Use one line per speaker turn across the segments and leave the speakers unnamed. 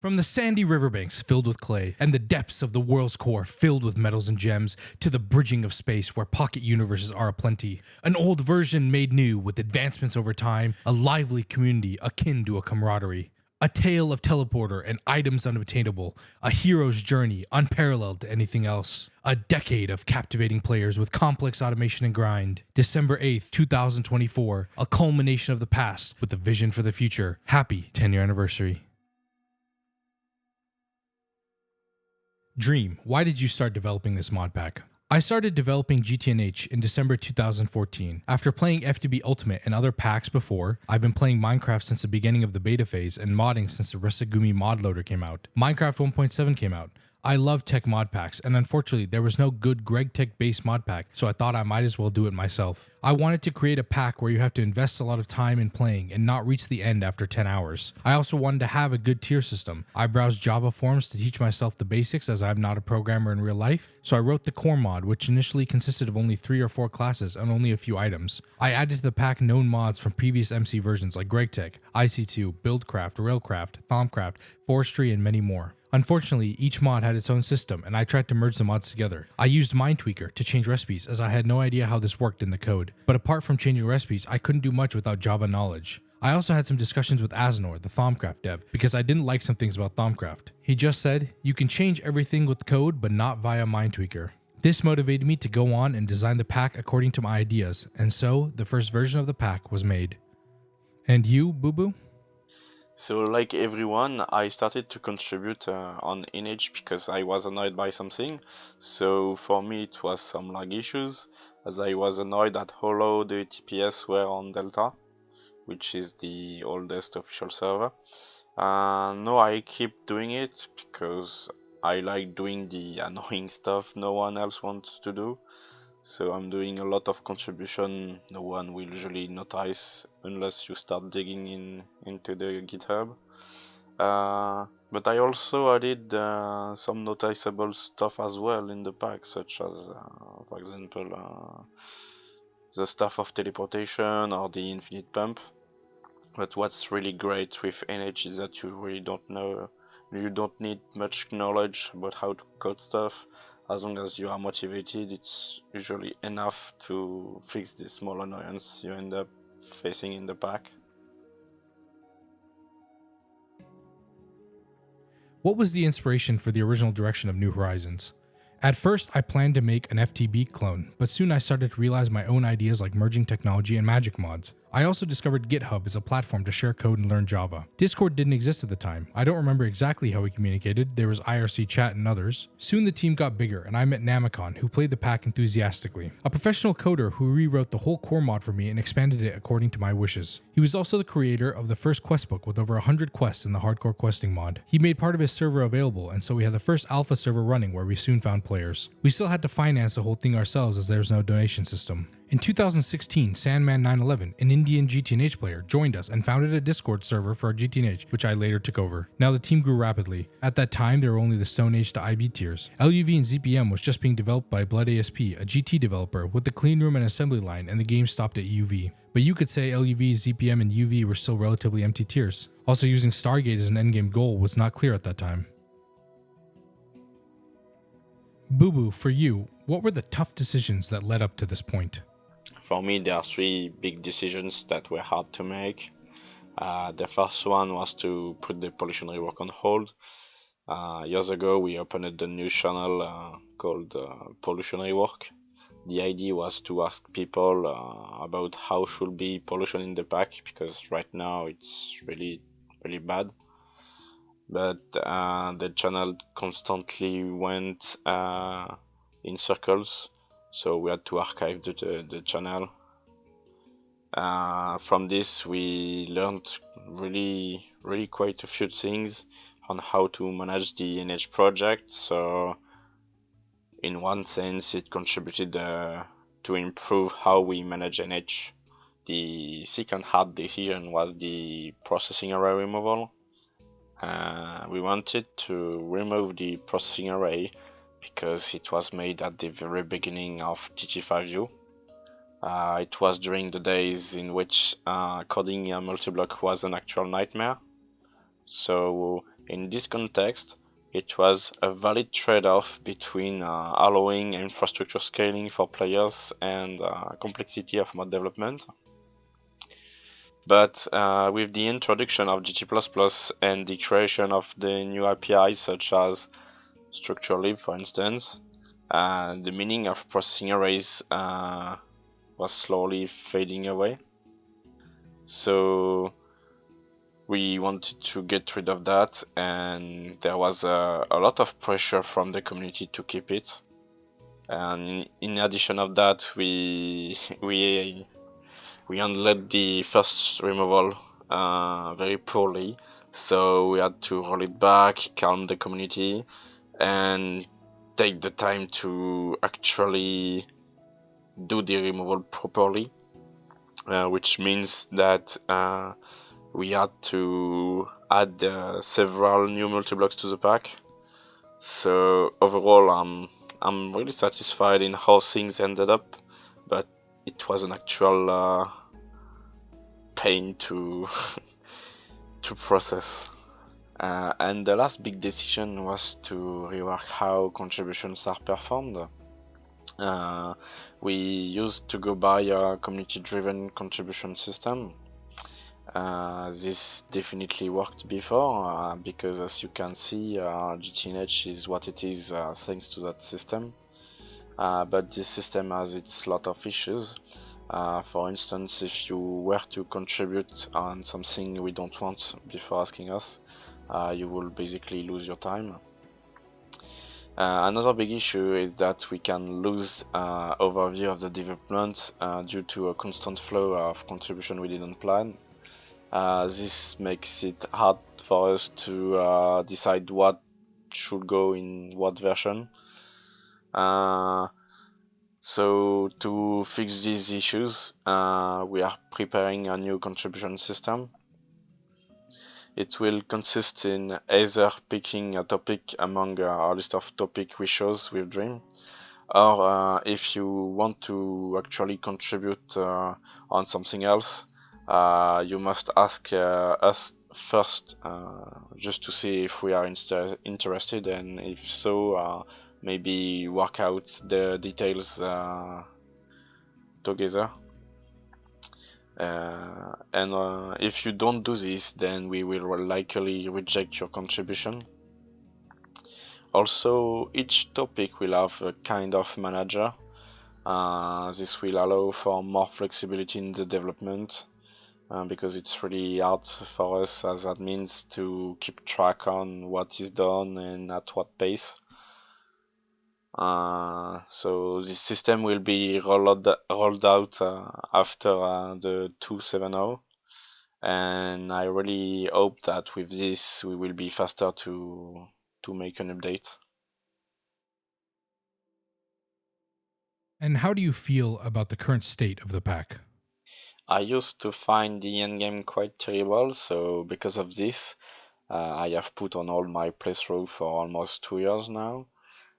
From the sandy riverbanks filled with clay and the depths of the world's core filled with metals and gems to the bridging of space where pocket universes are aplenty, an old version made new with advancements over time, a lively community akin to a camaraderie. A tale of teleporter and items unobtainable, a hero's journey unparalleled to anything else. A decade of captivating players with complex automation and grind. December 8th, 2024, a culmination of the past with a vision for the future. Happy 10-year anniversary. Dream, why did you start developing this mod pack? I started developing GTNH in December 2014. After playing FTB Ultimate and other packs before, I've been playing Minecraft since the beginning of the beta phase and modding since the Resegumi mod loader came out. Minecraft 1.7 came out. I love tech mod packs, and unfortunately there was no good Greg Tech based mod pack, so I thought I might as well do it myself. I wanted to create a pack where you have to invest a lot of time in playing and not reach the end after 10 hours. I also wanted to have a good tier system. I browsed Java forums to teach myself the basics as I'm not a programmer in real life, so I wrote the core mod, which initially consisted of only 3 or 4 classes and only a few items. I added to the pack known mods from previous MC versions like Greg Tech, IC2, Buildcraft, Railcraft, Thaumcraft, Forestry, and many more. Unfortunately, each mod had its own system, and I tried to merge the mods together. I used Mindtweaker to change recipes, as I had no idea how this worked in the code. But apart from changing recipes, I couldn't do much without Java knowledge. I also had some discussions with Aznor, the Thaumcraft dev, because I didn't like some things about Thaumcraft. He just said, you can change everything with code, but not via Mindtweaker. This motivated me to go on and design the pack according to my ideas, and so the first version of the pack was made. And you, Boubou?
So like everyone, I started to contribute on NH because I was annoyed by something. So for me it was some lag issues, as I was annoyed at how low the TPS were on Delta, which is the oldest official server. No, I keep doing it because I like doing the annoying stuff no one else wants to do. So I'm doing a lot of contribution no one will usually notice unless you start digging into the GitHub. But I also added some noticeable stuff as well in the pack, such as, for example, the stuff of teleportation or the infinite pump. But what's really great with NH is that you really you don't need much knowledge about how to code stuff. As long as you are motivated, it's usually enough to fix the small annoyance you end up facing in the pack.
What was the inspiration for the original direction of New Horizons? At first, I planned to make an FTB clone, but soon I started to realize my own ideas like merging technology and magic mods. I also discovered GitHub as a platform to share code and learn Java. Discord didn't exist at the time. I don't remember exactly how we communicated, there was IRC chat and others. Soon the team got bigger and I met Namicon, who played the pack enthusiastically. A professional coder who rewrote the whole core mod for me and expanded it according to my wishes. He was also the creator of the first quest book with over 100 quests in the hardcore questing mod. He made part of his server available, and so we had the first alpha server running where we soon found players. We still had to finance the whole thing ourselves as there was no donation system. In 2016, Sandman911, an Indian GTNH player, joined us and founded a Discord server for our GTNH, which I later took over. Now the team grew rapidly. At that time, there were only the Stone Age to IV tiers. LUV and ZPM was just being developed by Blood ASP, a GT developer, with the clean room and assembly line, and the game stopped at UV. But you could say LUV, ZPM, and UV were still relatively empty tiers. Also, using Stargate as an endgame goal was not clear at that time. Boubou, for you, what were the tough decisions that led up to this point?
For me, there are 3 big decisions that were hard to make. The first one was to put the pollution rework on hold. Years ago, we opened a new channel called Pollution Rework. The idea was to ask people about how should be pollution in the pack, because right now it's really bad. But the channel constantly went in circles, so we had to archive the channel. From this, we learned really quite a few things on how to manage the NH project. So in one sense, it contributed to improve how we manage NH. The second hard decision was the processing array removal. We wanted to remove the processing array because it was made at the very beginning of TT5U. It was during the days in which coding a multi-block was an actual nightmare. So In this context, it was a valid trade-off between allowing infrastructure scaling for players and complexity of mod development. But with the introduction of GT++ and the creation of the new APIs such as structure lib, for instance, the meaning of processing arrays was slowly fading away. So we wanted to get rid of that, and there was a lot of pressure from the community to keep it. And in addition of that, we handled the first removal very poorly, so we had to roll it back, calm the community, and take the time to actually do the removal properly, which means that we had to add several new multi-blocks to the pack. So overall, I'm really satisfied in how things ended up, but it was an actual pain to to process. And the last big decision was to rework how contributions are performed. We used to go by a community-driven contribution system. This definitely worked before because, as you can see, GTNH is what it is thanks to that system. But this system has its lot of issues. For instance, if you were to contribute on something we don't want before asking us, you will basically lose your time. Another big issue is that we can lose overview of the development due to a constant flow of contribution we didn't plan. This makes it hard for us to decide what should go in what version. So to fix these issues, we are preparing a new contribution system. It will consist in either picking a topic among a list of topic we chose with Dream, or if you want to actually contribute on something else, you must ask us first just to see if we are interested, and if so, maybe work out the details together. And if you don't do this, then we will likely reject your contribution. Also, each topic will have a kind of manager. This will allow for more flexibility in the development, because it's really hard for us as admins to keep track on what is done and at what pace. So this system will be rolled out after the 2.7.0, and I really hope that with this we will be faster to make an update.
And how do you feel about the current state of the pack?
I used to find the endgame quite terrible, so because of this, I have put on hold my playthrough for almost 2 years now.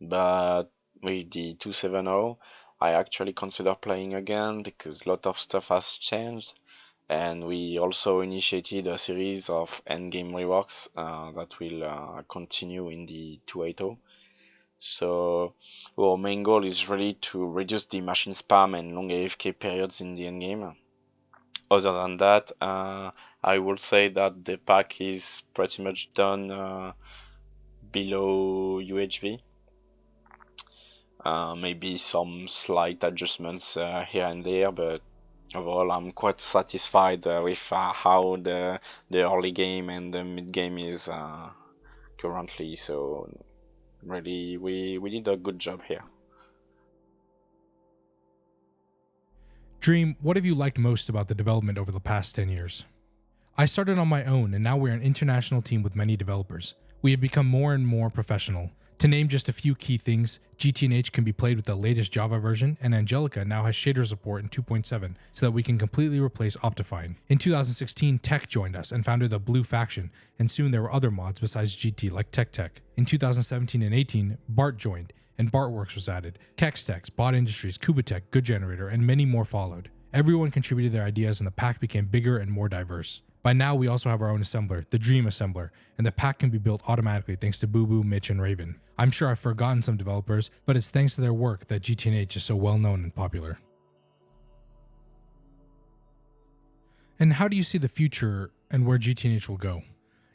But with the 2.7.0, I actually consider playing again because a lot of stuff has changed, and we also initiated a series of endgame reworks that will continue in the 2.8.0. So our main goal is really to reduce the machine spam and long AFK periods in the endgame. Other than that, I would say that the pack is pretty much done below UHV. Maybe some slight adjustments here and there, but overall I'm quite satisfied with how the early game and the mid game is currently. So really, we did a good job here.
Dream, what have you liked most about the development over the past 10 years? I started on my own, and now we're an international team with many developers. We have become more and more professional. To name just a few key things, GTNH can be played with the latest Java version, and Angelica now has shader support in 2.7 so that we can completely replace Optifine. In 2016, Tech joined us and founded the Blue Faction, and soon there were other mods besides GT like Tech. In 2017 and 18, Bart joined, and Bartworks was added. Kextex, Bot Industries, Kubatech, Good Generator, and many more followed. Everyone contributed their ideas and the pack became bigger and more diverse. By now, we also have our own assembler, the Dream Assembler, and the pack can be built automatically thanks to Boubou, Mitch, and Raven. I'm sure I've forgotten some developers, but it's thanks to their work that GTNH is so well known and popular. And how do you see the future and where GTNH will go?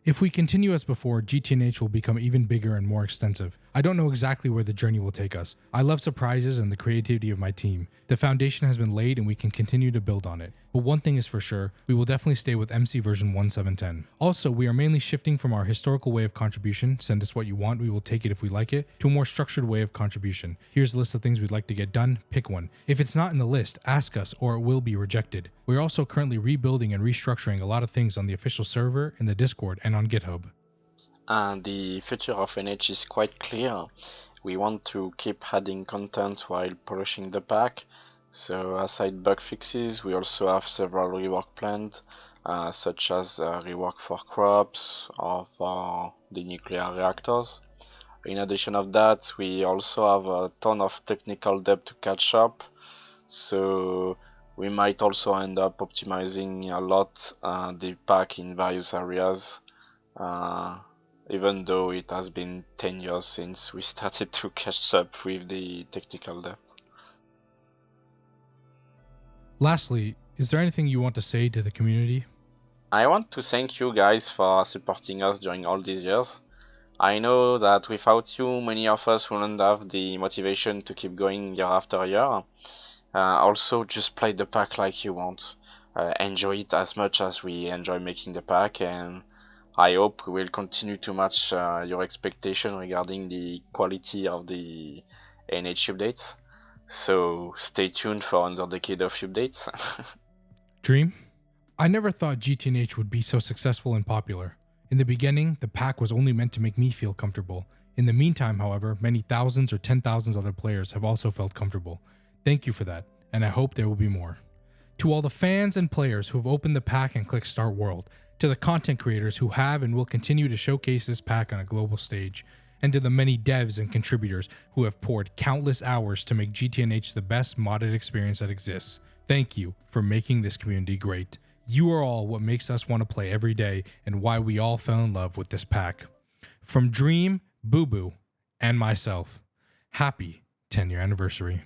If we continue as before, GTNH will become even bigger and more extensive. I don't know exactly where the journey will take us. I love surprises and the creativity of my team. The foundation has been laid and we can continue to build on it. But one thing is for sure, we will definitely stay with MC version 1710. Also, we are mainly shifting from our historical way of contribution, send us what you want, we will take it if we like it, to a more structured way of contribution. Here's a list of things we'd like to get done, pick one. If it's not in the list, ask us or it will be rejected. We're also currently rebuilding and restructuring a lot of things on the official server, in the Discord, and on GitHub.
And the future of NH is quite clear. We want to keep adding content while polishing the pack. So aside bug fixes, we also have several rework planned, such as rework for crops or for the nuclear reactors. In addition of that, we also have a ton of technical debt to catch up. So we might also end up optimizing a lot the pack in various areas. Even though it has been 10 years since we started to catch up with the technical debt.
Lastly, is there anything you want to say to the community?
I want to thank you guys for supporting us during all these years. I know that without you, many of us wouldn't have the motivation to keep going year after year. Also, just play the pack like you want. Enjoy it as much as we enjoy making the pack, and I hope we will continue to match your expectation regarding the quality of the NH updates. So stay tuned for another decade of updates.
Dream? I never thought GTNH would be so successful and popular. In the beginning, the pack was only meant to make me feel comfortable. In the meantime, however, many thousands or 10,000s other players have also felt comfortable. Thank you for that, and I hope there will be more. To all the fans and players who have opened the pack and clicked Start World, to the content creators who have and will continue to showcase this pack on a global stage, and to the many devs and contributors who have poured countless hours to make GTNH the best modded experience that exists. Thank you for making this community great. You are all what makes us want to play every day and why we all fell in love with this pack. From Dream, Boubou, and myself, happy 10-year anniversary.